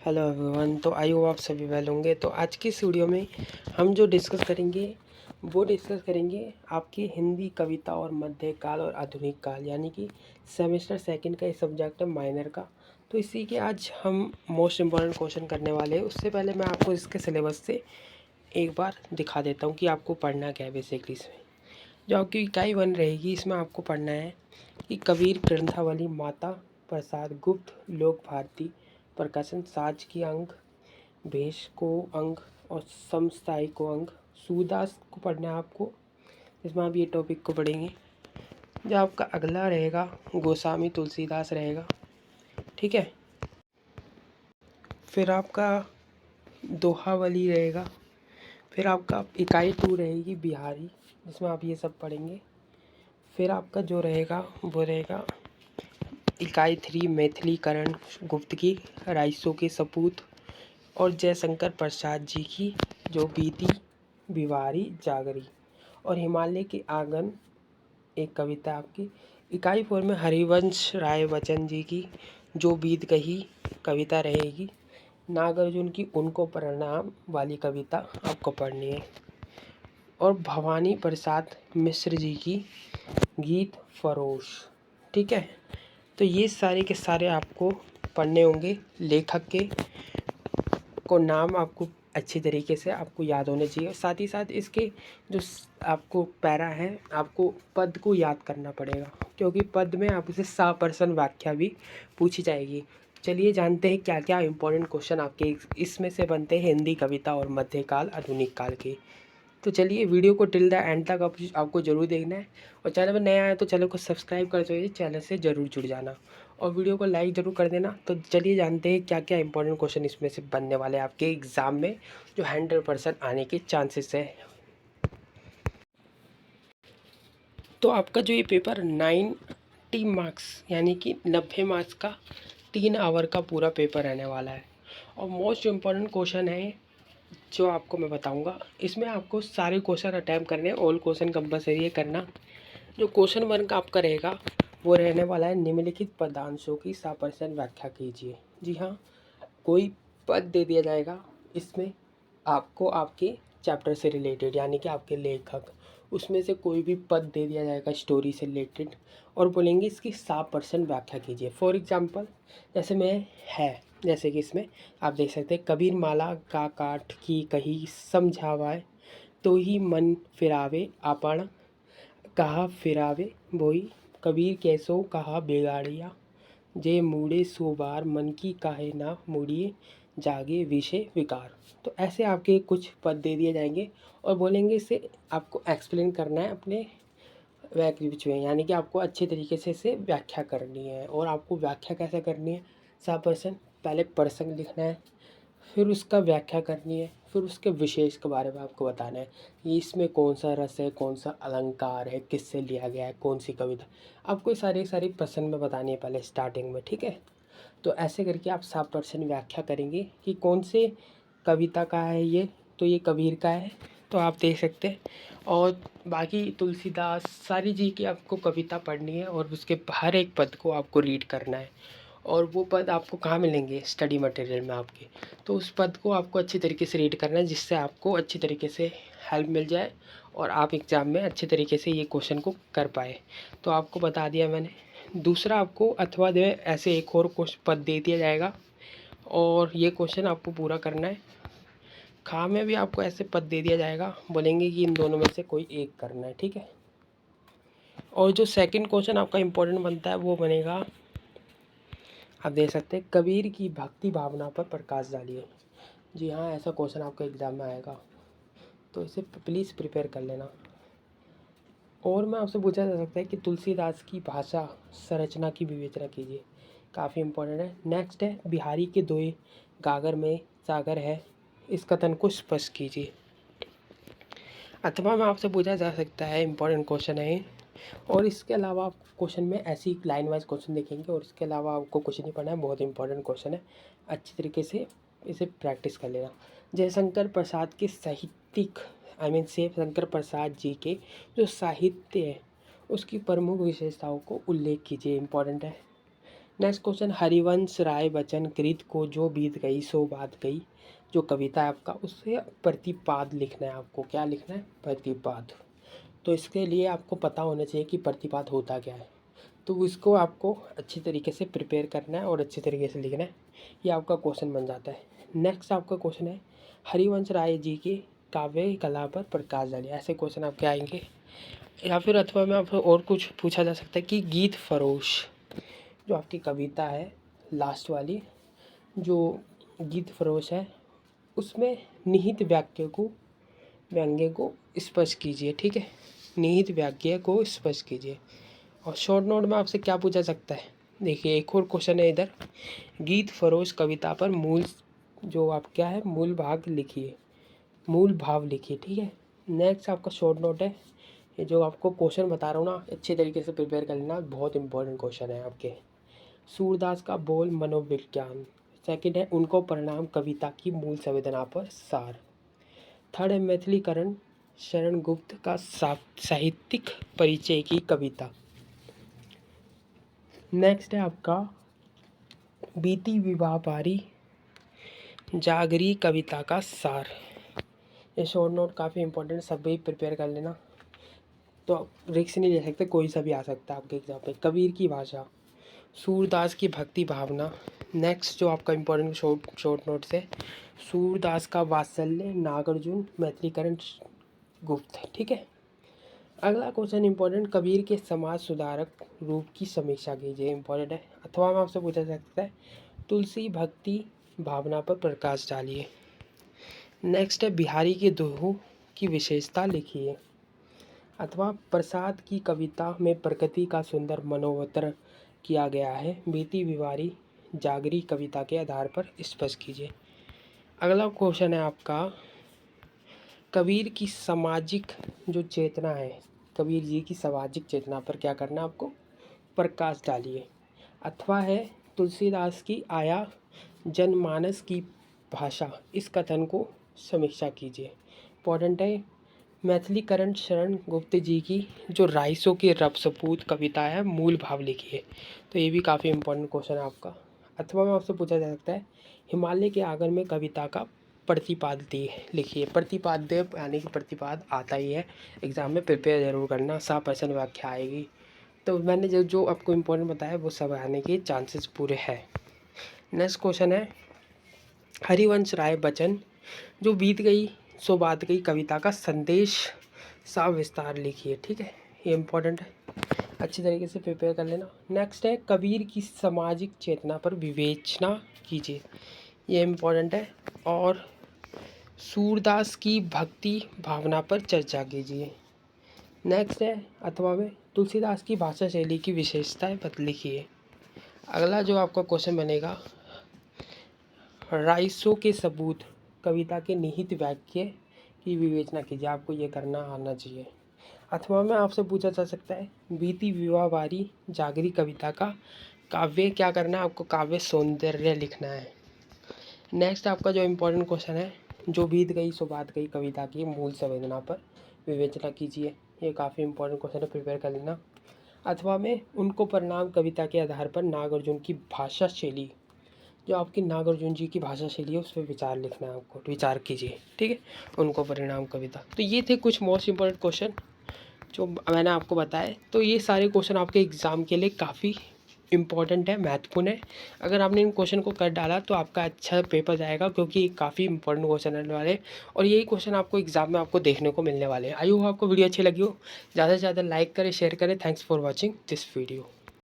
Hello everyone. तो I hope आप सभी वेल होंगे। तो आज की इस वीडियो में हम जो डिस्कस करेंगे आपकी हिंदी कविता और मध्यकाल और आधुनिक काल, यानी कि सेमेस्टर सेकंड का ये सब्जेक्ट है माइनर का। तो इसी के आज हम मोस्ट इम्पॉर्टेंट क्वेश्चन करने वाले हैं। उससे पहले मैं आपको इसके सिलेबस से एक बार दिखा देता हूँ कि आपको पढ़ना क्या है। बेसिकली इसमें जो आपकी इकाई 1 रहेगी, इसमें आपको पढ़ना है कि कबीर, ग्रंथावली, माता प्रसाद गुप्त, लोक भारती, प्रकाशन, साज की अंग, भेष को अंग और समस्थाई को अंग। सूरदास को पढ़ना है आपको, इसमें आप ये टॉपिक को पढ़ेंगे। जो आपका अगला रहेगा गोस्वामी तुलसीदास रहेगा, ठीक है। फिर आपका दोहावली रहेगा। फिर आपका इकाई 2 रहेगी बिहारी, जिसमें आप ये सब पढ़ेंगे। फिर आपका जो रहेगा वो रहेगा इकाई 3 मैथिलीकरण गुप्त की, राइसो के सपूत और जयशंकर प्रसाद जी की जो बीती बिवारी जागरी, और हिमालय के आंगन एक कविता आपकी। इकाई 4 में हरिवंश राय बच्चन जी की जो बीत कही कविता रहेगी। नागार्जुन की उनको प्रणाम वाली कविता आपको पढ़नी है। और भवानी प्रसाद मिश्र जी की गीत फरोश, ठीक है। तो ये सारे के सारे आपको पढ़ने होंगे। लेखक के को नाम आपको अच्छी तरीके से आपको याद होने चाहिए। साथ ही साथ इसके जो आपको पैरा है, आपको पद को याद करना पड़ेगा, क्योंकि पद में आपसे 100% व्याख्या भी पूछी जाएगी। चलिए जानते हैं क्या क्या इंपॉर्टेंट क्वेश्चन आपके इसमें से बनते हैं हिंदी कविता और मध्यकाल आधुनिक काल के। तो चलिए वीडियो को टिल द एंड तक आपको ज़रूर देखना है। और चैनल पर नया आया तो चैनल को सब्सक्राइब कर दीजिए, चैनल से ज़रूर जुड़ जाना और वीडियो को लाइक ज़रूर कर देना। तो चलिए जानते हैं क्या क्या इंपॉर्टेंट क्वेश्चन इसमें से बनने वाले हैं आपके एग्ज़ाम में, जो 100% आने के चांसेस है। तो आपका जो ये पेपर 90 मार्क्स यानी कि 90 मार्क्स का 3 आवर का पूरा पेपर रहने वाला है। और मोस्ट इम्पॉर्टेंट क्वेश्चन है जो आपको मैं बताऊंगा। इसमें आपको सारे क्वेश्चन अटैम्प्ट करने हैं, ऑल क्वेश्चन कंपलसरी है करना। जो क्वेश्चन 1 का आपका रहेगा वो रहने वाला है निम्नलिखित पदांशों की 100% व्याख्या कीजिए। जी हाँ, कोई पद दे दिया जाएगा, इसमें आपको आपके चैप्टर से रिलेटेड यानी कि आपके लेखक, उसमें से कोई भी पद दे दिया जाएगा स्टोरी से रिलेटेड, और बोलेंगे इसकी 100% व्याख्या कीजिए। फॉर एग्जांपल जैसे कि इसमें आप देख सकते हैं, कबीर माला का काठ की कही समझावाए, तो ही मन फिरावे आपण कहा फिरावे बोई, कबीर कैसो कहा बेगाड़िया, जे मूड़े सो बार मन की काहे ना मुड़िए, जागे विषय विकार। तो ऐसे आपके कुछ पद दे दिए जाएंगे और बोलेंगे इसे आपको एक्सप्लेन करना है अपने वाक्य में, यानी कि आपको अच्छे तरीके से इसे व्याख्या करनी है। और आपको व्याख्या कैसे करनी है? 100% पहले प्रसंग लिखना है, फिर उसका व्याख्या करनी है, फिर उसके विशेष के बारे में आपको बताना है कि इसमें कौन सा रस है, कौन सा अलंकार है, किससे लिया गया है, कौन सी कविता। आपको सारी सारी प्रसंग में बतानी है पहले स्टार्टिंग में, ठीक है। तो ऐसे करके आप 100% व्याख्या करेंगे कि कौन से कविता का है ये। तो ये कबीर का है, तो आप देख सकते हैं। और बाकी तुलसीदास सारी जी की आपको कविता पढ़नी है और उसके हर एक पद को आपको रीड करना है। और वो पद आपको कहाँ मिलेंगे? स्टडी मटेरियल में आपके। तो उस पद को आपको अच्छी तरीके से रीड करना है, जिससे आपको अच्छी तरीके से हेल्प मिल जाए और आप एग्ज़ाम में अच्छे तरीके से ये क्वेश्चन को कर पाए। तो आपको बता दिया मैंने। दूसरा आपको अथवा दे ऐसे एक और पद दे दिया जाएगा और ये क्वेश्चन आपको पूरा करना है। खा में भी आपको ऐसे पद दे दिया जाएगा, बोलेंगे कि इन दोनों में से कोई एक करना है, ठीक है। और जो सेकंड क्वेश्चन आपका इम्पोर्टेंट बनता है वो बनेगा, आप देख सकते हैं, कबीर की भक्ति भावना पर प्रकाश डालिए। जी हाँ, ऐसा क्वेश्चन आपका एग्ज़ाम में आएगा, तो इसे प्लीज़ प्रिपेयर कर लेना। और मैं आपसे पूछा जा सकता है कि तुलसीदास की भाषा संरचना की विवेचना कीजिए, काफ़ी इम्पोर्टेंट है। नेक्स्ट है बिहारी के दोए गागर में सागर है, इस कथन को स्पष्ट कीजिए। अथवा में आपसे पूछा जा सकता है, इम्पोर्टेंट क्वेश्चन है। और इसके अलावा आप क्वेश्चन में ऐसी लाइन वाइज क्वेश्चन देखेंगे और इसके अलावा आपको कुछ नहीं पढ़ना है, बहुत इंपॉर्टेंट क्वेश्चन है, अच्छी तरीके से इसे प्रैक्टिस कर लेना। जयशंकर प्रसाद के साहित्यिक शिवशंकर प्रसाद जी के जो साहित्य है उसकी प्रमुख विशेषताओं को उल्लेख कीजिए, इम्पॉर्टेंट है। नेक्स्ट क्वेश्चन, हरिवंश राय बच्चन कृत को जो बीत गई सो बात गई, जो कविता है आपका उससे प्रतिपाद लिखना है आपको। क्या लिखना है? प्रतिपाद। तो इसके लिए आपको पता होना चाहिए कि प्रतिपाद होता क्या है, तो इसको आपको अच्छी तरीके से प्रिपेयर करना है और अच्छी तरीके से लिखना है, ये आपका क्वेश्चन बन जाता है। नेक्स्ट आपका क्वेश्चन है, हरिवंश राय जी की काव्य कला पर प्रकाश डालिए। ऐसे क्वेश्चन आपके आएंगे, या फिर अथवा में आपको और कुछ पूछा जा सकता है कि गीत फरोश जो आपकी कविता है लास्ट वाली, जो गीत फरोश है उसमें निहित व्यंग्य को स्पष्ट कीजिए। ठीक है, निहित वाक्य को स्पष्ट कीजिए। और शॉर्ट नोट में आपसे क्या पूछा सकता है, देखिए एक और क्वेश्चन है इधर, गीत फरोश कविता पर मूल जो आप क्या है मूल भाग लिखिए, मूल भाव लिखिए। ठीक है, नेक्स्ट आपका शॉर्ट नोट है, ये जो आपको क्वेश्चन बता रहा हूँ ना अच्छे तरीके से प्रिपेयर कर लेना, बहुत इंपॉर्टेंट क्वेश्चन है आपके। सूरदास का बोल मनोविज्ञान। सेकंड है, उनको परिणाम कविता की मूल संवेदना पर सार। थर्ड है, मैथिलीकरण शरण गुप्त का साहित्यिक परिचय की कविता। नेक्स्ट है आपका बीती विवाह पारी जागरी कविता का सार। ये शॉर्ट नोट काफ़ी इंपॉर्टेंट, सब भी प्रिपेयर कर लेना, तो रिस्क नहीं ले सकते, कोई सा भी आ सकता है आपके एग्जाम पे। कबीर की भाषा, सूरदास की भक्ति भावना। नेक्स्ट जो आपका इंपॉर्टेंट शॉर्ट नोट से, सूरदास का वात्सल्य नागार्जुन मैथिलीकरण गुप्त। ठीक है, अगला क्वेश्चन इंपॉर्टेंट, कबीर के समाज सुधारक रूप की समीक्षा कीजिए। इंपॉर्टेंट है, अथवा में आपसे पूछा जा सकता है तुलसी भक्ति भावना पर प्रकाश डालिए। नेक्स्ट है, बिहारी के दोहों की विशेषता लिखिए। अथवा प्रसाद की कविता में प्रकृति का सुंदर मनोवतरण किया गया है, बीती विवारी जागरी कविता के आधार पर स्पष्ट कीजिए। अगला क्वेश्चन है आपका, कबीर की सामाजिक जो चेतना है, कबीर जी की सामाजिक चेतना पर क्या करना है आपको, प्रकाश डालिए। अथवा है, तुलसीदास की आया जनमानस की भाषा, इस कथन को समीक्षा कीजिए। इंपॉर्टेंट है, मैथिलीकरण शरण गुप्त जी की जो राइसों के रब सपूत कविता है मूल भाव लिखिए। तो ये भी काफ़ी इंपॉर्टेंट क्वेश्चन है आपका। अथवा में आपसे पूछा जा सकता है, हिमालय के आंगन में कविता का प्रतिपाद्य लिखिए। प्रतिपाद्य यानी कि प्रतिपाद आता ही है एग्जाम में, प्रिपेयर जरूर करना, 100% व्याख्या आएगी। तो मैंने जो जो आपको इम्पोर्टेंट बताया वो सब आने के चांसेस पूरे हैं। नेक्स्ट क्वेश्चन है, हरिवंश राय बच्चन जो बीत गई सो बात गई कविता का संदेश सा विस्तार लिखिए। ठीक है, ये इम्पोर्टेंट है, अच्छी तरीके से प्रिपेयर कर लेना। नेक्स्ट है, कबीर की सामाजिक चेतना पर विवेचना कीजिए, ये इम्पोर्टेंट है। और सूरदास की भक्ति भावना पर चर्चा कीजिए। नेक्स्ट है, अथवा में तुलसीदास की भाषा शैली की विशेषताएं लिखिए। अगला जो आपका क्वेश्चन बनेगा, राइसों के सबूत कविता के निहित वाक्य की विवेचना कीजिए, आपको ये करना आना चाहिए। अथवा में आपसे पूछा जा सकता है, बीती विवाहवारी जागरी कविता का काव्य क्या करना है आपको, काव्य सौंदर्य लिखना है। नेक्स्ट आपका जो इम्पोर्टेंट क्वेश्चन है, जो बीत गई सो बात गई कविता की मूल संवेदना पर विवेचना कीजिए, ये काफ़ी इंपॉर्टेंट क्वेश्चन है, प्रिपेयर कर लेना। अथवा में उनको परिणाम कविता के आधार पर नागार्जुन की भाषा शैली, जो आपकी नागार्जुन जी की भाषा शैली है उस पर विचार लिखना है आपको, विचार कीजिए। ठीक है, उनको परिणाम कविता। तो ये थे कुछ मोस्ट इंपॉर्टेंट क्वेश्चन जो मैंने आपको बताया। तो ये सारे क्वेश्चन आपके एग्ज़ाम के लिए काफ़ी इम्पॉर्टेंट है, महत्वपूर्ण है। अगर आपने इन क्वेश्चन को कर डाला तो आपका अच्छा पेपर जाएगा, क्योंकि काफ़ी इंपॉर्टेंट क्वेश्चन आने वाले, और यही क्वेश्चन आपको एग्जाम में आपको देखने को मिलने वाले हैं। आई होप आपको वीडियो अच्छी लगी हो, ज़्यादा से ज़्यादा लाइक करें, शेयर करें। Thanks for watching this video.